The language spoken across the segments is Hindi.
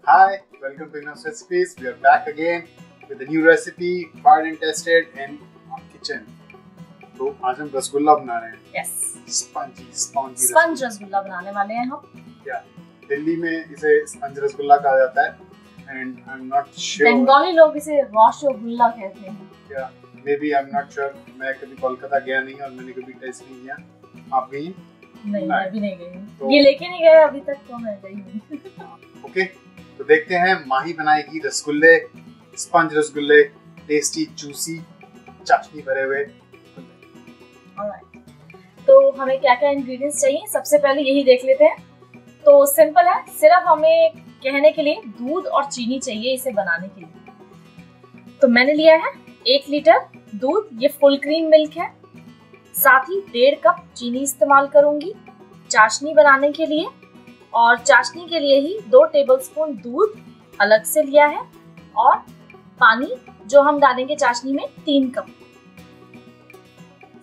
Hi, welcome to Enough Recipes. We are back again with a new recipe, tried and tested in our kitchen. तो आज हम रसगुल्ला बना रहे हैं। Yes. स्पंज रसगुल्ला बनाने वाले हैं हम। क्या दिल्ली में इसे स्पंज रसगुल्ला कहा जाता है and I'm not sure. Bengali लोग इसे रसगुल्ला कहते हैं। क्या maybe I'm not sure. मैं कभी कोलकाता गया नहीं और मैंने कभी टेस्ट नहीं किया। आप गई? नहीं, मैं भी नहीं गई। ये लेके नहीं गए अभी तक, तो मैं गई नहीं। ओके, तो देखते हैं माही बनाएगी रसगुल्ले, स्पंज रसगुल्ले, टेस्टी जूसी चाशनी भरे हुए। तो हमें क्या क्या इंग्रेडिएंट्स चाहिए, सबसे पहले यही देख लेते हैं। तो सिंपल है, सिर्फ हमें कहने के लिए दूध और चीनी चाहिए इसे बनाने के लिए। तो मैंने लिया है 1 लीटर दूध, ये फुल क्रीम मिल्क है। साथ ही 1.5 कप चीनी इस्तेमाल करूंगी चाशनी बनाने के लिए, और चाशनी के लिए ही 2 टेबलस्पून दूध अलग से लिया है, और पानी जो हम डालेंगे चाशनी में 3 कप।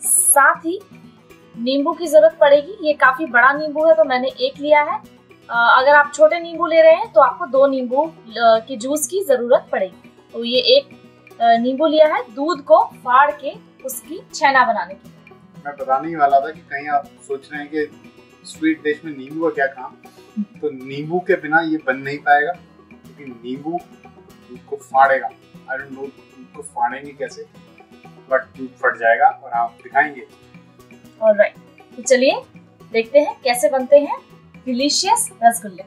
साथ ही नींबू की जरूरत पड़ेगी। ये काफी बड़ा नींबू है तो मैंने 1 लिया है। अगर आप छोटे नींबू ले रहे हैं तो आपको 2 नींबू के जूस की जरूरत पड़ेगी। तो ये 1 नींबू लिया है दूध को फाड़ के उसकी छेना बनाने के लिए। मैं बताने ही वाला था कि कहीं आप सोच रहे हैं कि स्वीट डिश में नींबू का क्या काम, तो नींबू के बिना ये बन नहीं पाएगा, क्योंकि नींबू दूध को फाड़ेगा। आई डोंट नो दूध को फाड़ेंगे कैसे, बट दूध फट जाएगा और आप दिखाएंगे। ऑलराइट, तो चलिए देखते हैं कैसे बनते हैं डिलीशियस रसगुल्ले।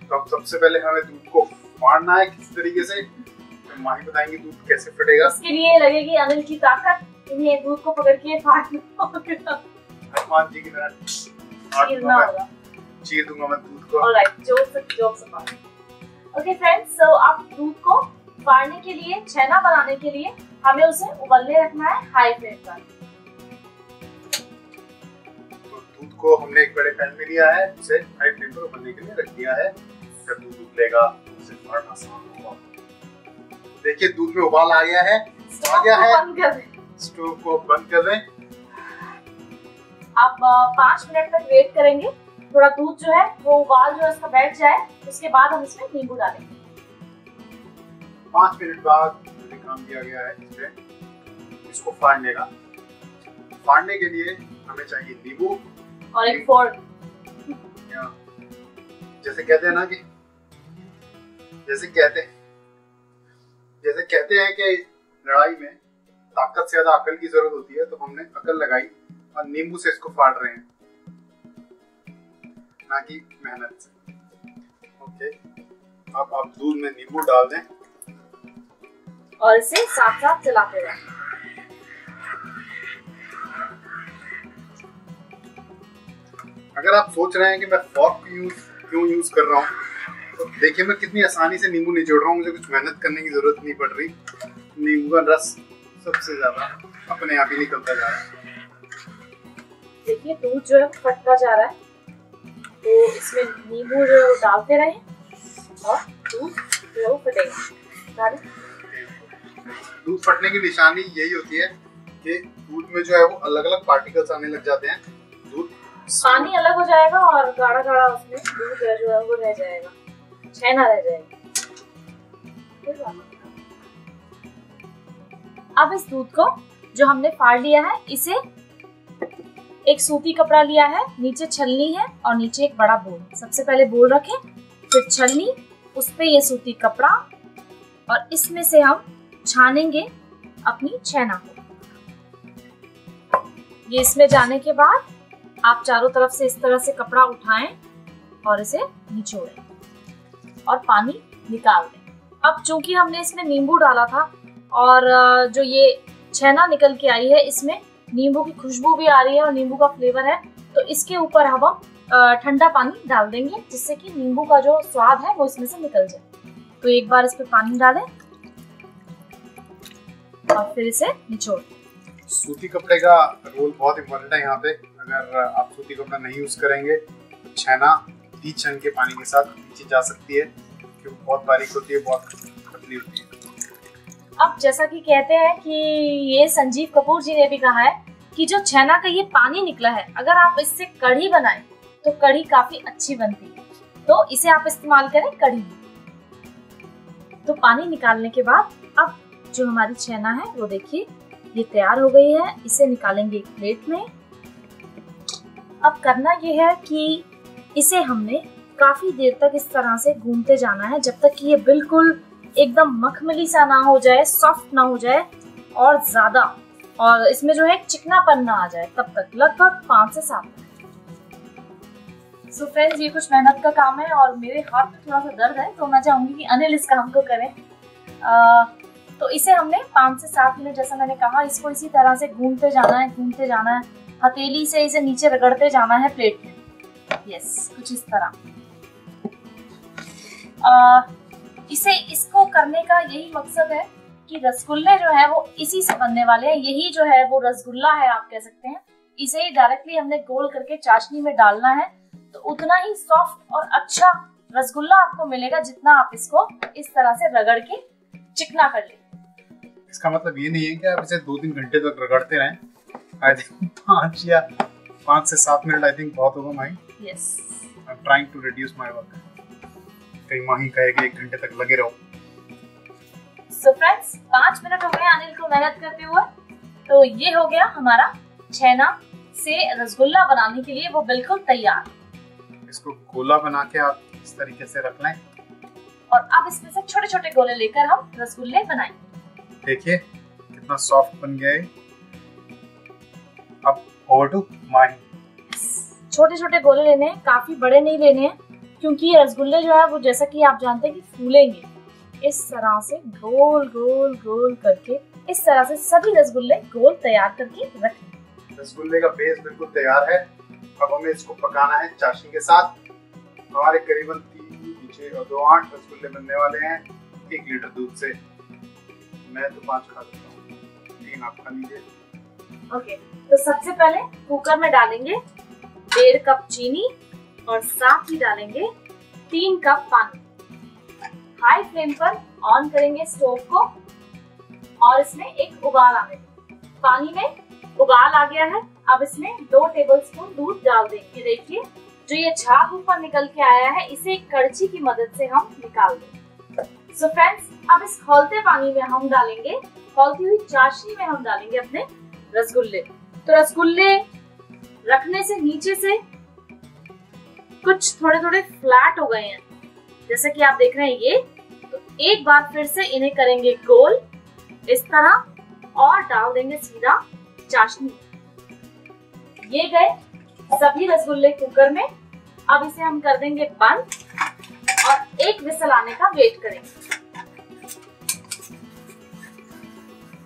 तो सबसे पहले हमें दूध को फाड़ना है किस तरीके से, तो माही बताएंगे दूध कैसे फटेगा। इसके लिए लगेगी अनिल की ताकत। इन्हें दूध को पकड़ के फाड़ना होगा। हनुमान जी की तरह चीर दूंगा मैं दूध को। ऑलराइट, जोक से फाड़। ओके फ्रेंड्स, सो आप दूध को फाड़ने के लिए, छेना बनाने के लिए हमें उसे उबलने रखना है हाई फ्लेम पर। तो दूध को हमने एक बड़े पैन में लिया है, उसे हाई फ्लेम पर उबलने के लिए रख दिया है। जब दूध उबलेगा तो उसे फाड़ना आसान होगा। देखिए दूध में उबाल आ गया है, स्टोव को बंद कर दें। आप 5 मिनट तक वेट करेंगे, थोड़ा दूध जो है वो उबाल जो है उसका बैठ जाए, उसके बाद हम इसमें नींबू डालेंगे। 5 मिनट बाद काम किया गया है इसमें, इसको फाड़ने का। फाड़ने के लिए हमें चाहिए नींबू और एक फोर्क। जैसे कहते हैं ना कि जैसे कहते हैं कि लड़ाई में ताकत से ज्यादा अकल की जरूरत होती है, तो हमने अकल लगाई और नींबू से इसको फाड़ रहे हैं, ना कि मेहनत से। ओके, अब आप दूध में नींबू डाल दें और इसे साथ साथ चलाते रहें। अगर आप सोच रहे हैं कि मैं फॉर्क क्यों यूज कर रहा हूँ, तो देखिए मैं कितनी आसानी से नींबू निचोड़ रहा हूँ, मुझे कुछ मेहनत करने की जरूरत नहीं पड़ रही। नींबू का रस सबसे ज्यादा अपने आप ही निकलता जा रहा है। देखिए दूध जो है फटता जा रहा है, तो इसमें नींबू जो है डालते रहें और दूध जो है वो फटेगा। दूध फटने की निशानी यही होती है कि दूध में जो है वो अलग अलग पार्टिकल्स आने लग जाते हैं। दूध पानी अलग हो जाएगा और गाढ़ा गाढ़ा उसमें दूध जो है वो रह जाएगा, छेना रह जाएगा। अब इस दूध को जो हमने फाड़ लिया है, इसे एक सूती कपड़ा लिया है, नीचे छलनी है और नीचे एक बड़ा बोल। सबसे पहले बोल रखें, फिर छलनी, उस पे ये सूती कपड़ा, और इसमें से हम छानेंगे अपनी छेना को। ये इसमें जाने के बाद आप चारों तरफ से इस तरह से कपड़ा उठाएं और इसे निचोड़ें और पानी निकाल दें। अब चूंकि हमने इसमें नींबू डाला था और जो ये छेना निकल के आई है, इसमें नींबू की खुशबू भी आ रही है और नींबू का फ्लेवर है, तो इसके ऊपर हम ठंडा पानी डाल देंगे, जिससे कि नींबू का जो स्वाद है वो इसमें से निकल जाए। तो एक बार इस पे पानी डालें और फिर इसे निचोड़। सूती कपड़े का रोल बहुत इम्पोर्टेंट है यहाँ पे। अगर आप सूती कपड़ा नहीं यूज करेंगे तो छेना भी छन के पानी के साथ नीचे जा सकती है, क्योंकि बहुत बारीक होती है, बहुत पतली होती है। अब जैसा कि कहते हैं कि ये संजीव कपूर जी ने भी कहा है कि जो छेना का ये पानी निकला है, अगर आप इससे कढ़ी बनाएं तो कढ़ी काफी अच्छी बनती है। तो इसे आप इस्तेमाल करें कढ़ी में। तो पानी निकालने के बाद अब जो हमारी छेना है वो देखिए ये तैयार हो गई है। इसे निकालेंगे एक प्लेट में। अब करना ये है कि इसे हमने काफी देर तक इस तरह से घूमते जाना है जब तक कि ये बिल्कुल एकदम मखमली सा ना हो जाए, सॉफ्ट ना हो जाए और ज्यादा, और इसमें जो है चिकनापन ना आ जाए, तब तक लगभग 5 से 7 मिनट। सो फ्रेंड्स, ये कुछ मेहनत का काम है और मेरे हाथ में थोड़ा सा दर्द है, तो मैं चाहूंगी कि अनिल इस काम को करें। तो इसे हमने 5 से 7 मिनट, जैसा मैंने कहा, इसको इसी तरह से घूमते जाना है, घूमते जाना है, हथेली से इसे नीचे रगड़ते जाना है प्लेट में। यस, कुछ इस तरह। इसको करने का यही मकसद है कि रसगुल्ले जो है वो इसी से बनने वाले हैं। यही जो है वो रसगुल्ला है, आप कह सकते हैं। इसे डायरेक्टली हमने गोल करके चाशनी में डालना है, तो उतना ही सॉफ्ट और अच्छा रसगुल्ला आपको मिलेगा जितना आप इसको इस तरह से रगड़ के चिकना कर लेंगे। इसका मतलब ये नहीं है कि आप इसे 2-3 घंटे तक रगड़ते रहें। आई थिंक 5 से 7 मिनट आई थिंक बहुत होगा Mahi. Yes, I am trying to reduce my work. कहीं माही कहेगी 1 घंटे तक लगे रहो। सो फ्रेंड्स, 5 मिनट हो गए अनिल को मेहनत करते हुए। तो ये हो गया हमारा छेना से रसगुल्ला बनाने के लिए वो बिल्कुल तैयार। इसको गोला बना के आप इस तरीके से रख लें और अब इसमें से छोटे छोटे गोले लेकर हम रसगुल्ले बनाएंगे। देखिए कितना सॉफ्ट बन गया है। अब ओवर टू माही। छोटे छोटे गोले लेने हैं, काफी बड़े नहीं लेने हैं, क्योंकि ये रसगुल्ले जो है वो जैसा कि आप जानते हैं कि फूलेंगे। इस तरह से गोल गोल गोल करके इस तरह से सभी रसगुल्ले गोल तैयार करके रखें। रसगुल्ले का बेस बिल्कुल तैयार है। अब हमें इसको पकाना है चाशनी के साथ। हमारे करीबन 3, 6 और 2, 8 रसगुल्ले बनने वाले हैं 1 लीटर दूध से। मैं तो 5 खा सकता हूँ, 3 आप खा लीजिए। ओके, तो सबसे पहले कुकर में डालेंगे 1.5 कप चीनी और साथ ही डालेंगे 3 कप पानी। हाई फ्लेम पर ऑन करेंगे स्टोव को और इसमें एक उबाल आने देंगे। पानी में उबाल आ गया है। अब इसमें 2 टेबलस्पून दूध डाल देंगे। देखिए जो ये झाग ऊपर निकल के आया है, इसे एक कड़छी की मदद से हम निकाल देंगे। सो फ्रेंड्स, अब इस खौलते पानी में हम डालेंगे, खौलती हुई चाशनी में हम डालेंगे अपने रसगुल्ले। तो रसगुल्ले रखने से नीचे से कुछ थोड़े थोड़े फ्लैट हो गए हैं, जैसे कि आप देख रहे हैं ये। तो एक बार फिर से इन्हें करेंगे गोल इस तरह और डाल देंगे सीधा चाशनी। ये गए सभी रसगुल्ले कुकर में। अब इसे हम कर देंगे बंद और एक विसल आने का वेट करेंगे।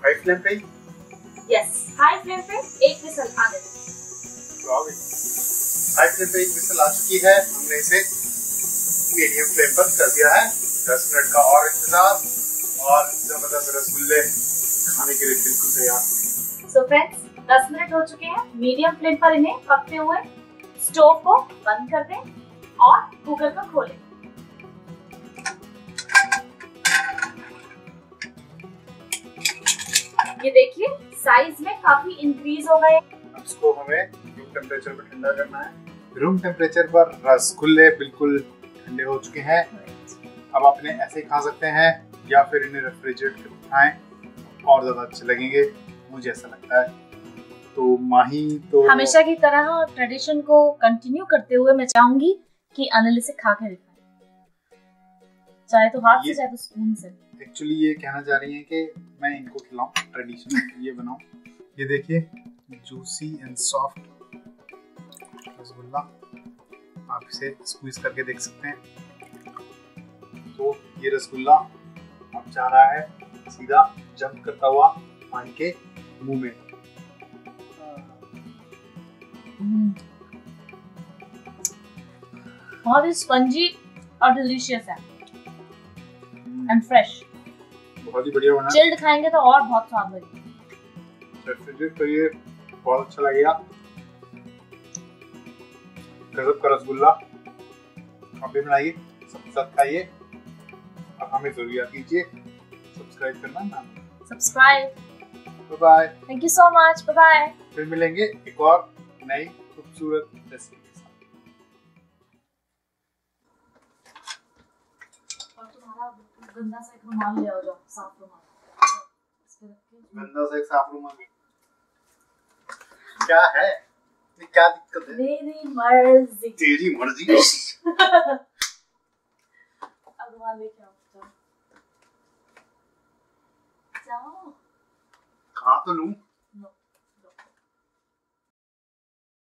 हाई फ्लेम पे? यस, हाई फ्लेम पे एक विसल आने दें। हाई फ्लेम पे एक विसल आ चुकी है। हमने इसे मीडियम फ्लेम पर कर दिया है। 10 मिनट का और इंतजार और जबरदस्त रसगुल्ले खाने के लिए बिल्कुल तैयार। सो फ्रेंड्स, 10 मिनट हो चुके हैं। मीडियम फ्लेम पर इन्हें पकते हुए स्टोव को बंद कर दें और कुकर को खोलें। ये देखिए साइज में काफी इंक्रीज हो गए। अब इसको हमें रूम टेम्परेचर पर ठंडा करना है। रूम टेम्परेचर पर रसगुल्ले बिल्कुल ठंडे हो चुके हैं। अब आप इन्हें ऐसे खा सकते हैं या फिर इन्हें रेफ्रिजरेट करके खाएं और ज्यादा अच्छे लगेंगे, मुझे ऐसा लगता है। तो माही तो हमेशा की तरह ट्रेडिशन को कंटिन्यू करते हुए मैं चाहूंगी कि अनिल इसे खा के दिखाए, चाहे तो हाथ से चाहे तो स्पून से। एक्चुअली ये कहना चाह रही हैं कि मैं इनको खिलाऊं, ट्रेडिशन ये बनाऊं। ये देखिए जूसी एंड सॉफ्ट रसगुल्ला, आप इसे स्क्वीज करके देख सकते हैं। तो ये रसगुल्ला अब जा रहा है सीधा जंप करता हुआ माही के मुंह में। बहुत ही स्पंजी और डिलीशियस है एंड फ्रेश। बहुत ही बढ़िया बना। चिल्ड खाएंगे तो और बहुत स्वाद लगेगा। रेफ्रिजरेट करिए, बहुत अच्छा लगेगा। गजब का रसगुल्ला, आप भी बनाइए, सबके साथ खाइए और हमें जरूर याद कीजिए सब्सक्राइब करना ना। Subscribe. Bye bye. Thank you so much. Bye bye. फिर मिलेंगे एक और नई खूबसूरत रेसिपी। गंदा सा एक रुमाल ले आओ, जाओ साफ रुमाल इस पे रख के। गंदा सा एक साफ रुमाल क्या है? ये क्या दिक्कत है? मेरी मर्जी। तेरी मर्जी। अब रुमाल लेके आओ, जाओ जाओ। कहाँ तो लूं?